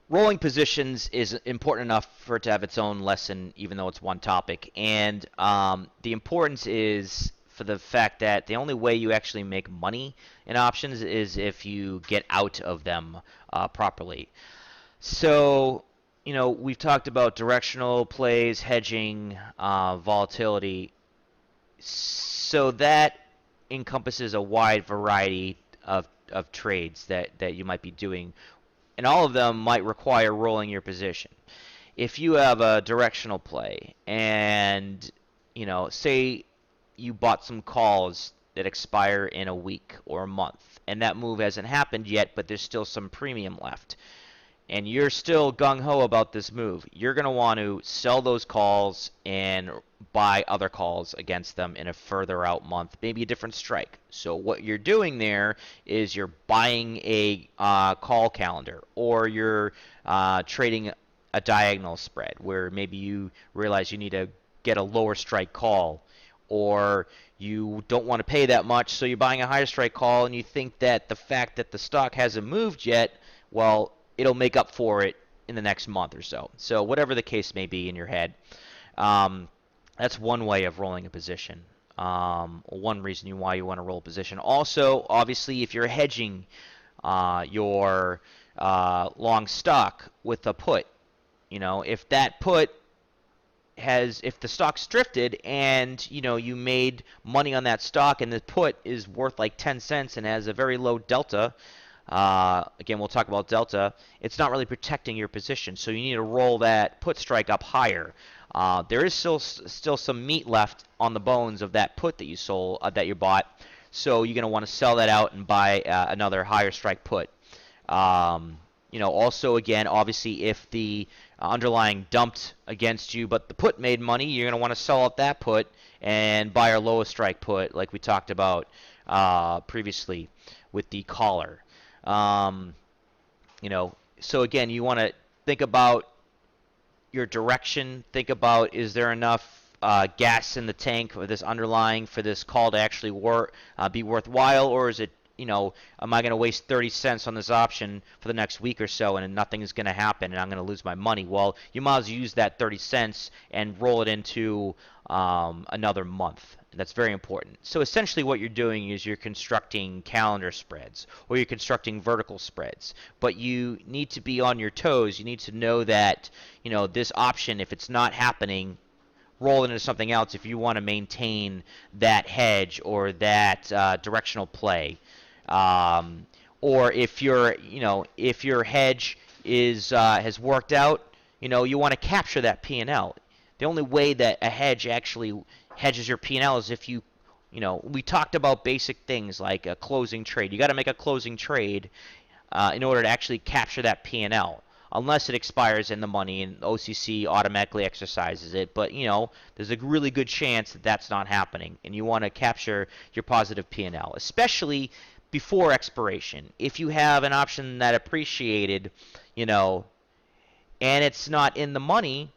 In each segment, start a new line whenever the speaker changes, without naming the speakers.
rolling positions is important enough for it to have its own lesson, even though it's one topic. And the importance is for the fact that the only way you actually make money in options is if you get out of them properly. So, we've talked about directional plays, hedging, volatility. So that encompasses a wide variety of trades that you might be doing, and all of them might require rolling your position. If you have a directional play and, say you bought some calls that expire in a week or a month, and that move hasn't happened yet, but there's still some premium left, and you're still gung ho about this move, you're going to want to sell those calls and buy other calls against them in a further out month, maybe a different strike. So what you're doing there is you're buying a call calendar, or you're trading a diagonal spread where maybe you realize you need to get a lower strike call, or you don't want to pay that much, so you're buying a higher strike call, and you think that the fact that the stock hasn't moved yet, well, it'll make up for it in the next month or so. So whatever the case may be in your head, um, that's one way of rolling a position. One reason why you want to roll a position. Also, obviously, if you're hedging your long stock with a put, if that put if the stock's drifted and you made money on that stock, and the put is worth like 10 cents and has a very low delta, again, we'll talk about delta, it's not really protecting your position, so you need to roll that put strike up higher. There is still some meat left on the bones of that put that you sold, that you bought, so you're going to want to sell that out and buy another higher strike put. Also, again, obviously, if the underlying dumped against you, but the put made money, you're going to want to sell out that put and buy our lowest strike put, like we talked about previously with the collar. Um, so again, you want to think about your direction. Think about, is there enough gas in the tank for this underlying, for this call to actually be worthwhile, or is it, am I going to waste 30 cents on this option for the next week or so, and nothing is going to happen, and I'm going to lose my money? Well, you might as well use that 30 cents and roll it into another month. That's very important. So essentially what you're doing is you're constructing calendar spreads, or you're constructing vertical spreads. But you need to be on your toes. You need to know that, this option, if it's not happening, roll it into something else if you want to maintain that hedge or that directional play. Or if your hedge has worked out, you want to capture that P&L. The only way that a hedge actually hedges your P&L is if we talked about basic things like a closing trade. You got to make a closing trade in order to actually capture that P&L. Unless it expires in the money and OCC automatically exercises it. But, there's a really good chance that that's not happening, and you want to capture your positive P&L, especially before expiration. If you have an option that appreciated, and it's not in the money,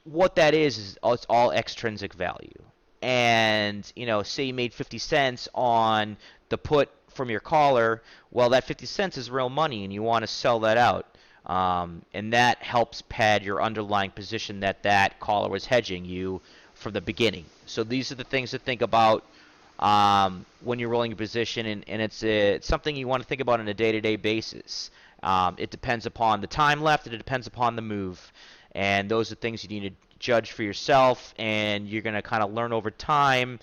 what that is it's all extrinsic value. And, say you made 50 cents on the put from your caller, well, that 50 cents is real money, and you want to sell that out. And that helps pad your underlying position that caller was hedging you from the beginning. So these are the things to think about when you're rolling a position, and it's something you want to think about on a day-to-day basis. It depends upon the time left, and it depends upon the move. And those are things you need to judge for yourself, and you're going to kind of learn over time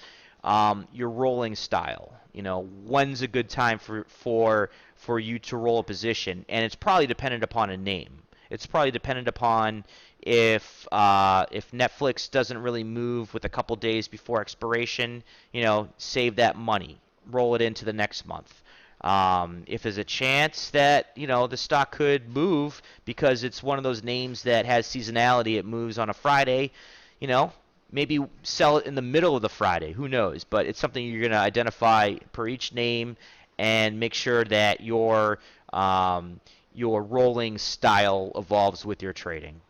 your rolling style. When's a good time for you to roll a position, and it's probably dependent upon a name. It's probably dependent upon if Netflix doesn't really move with a couple days before expiration, save that money, roll it into the next month. If there's a chance that the stock could move because it's one of those names that has seasonality, it moves on a Friday, maybe sell it in the middle of the Friday. Who knows? But it's something you're going to identify per each name and make sure that your rolling style evolves with your trading.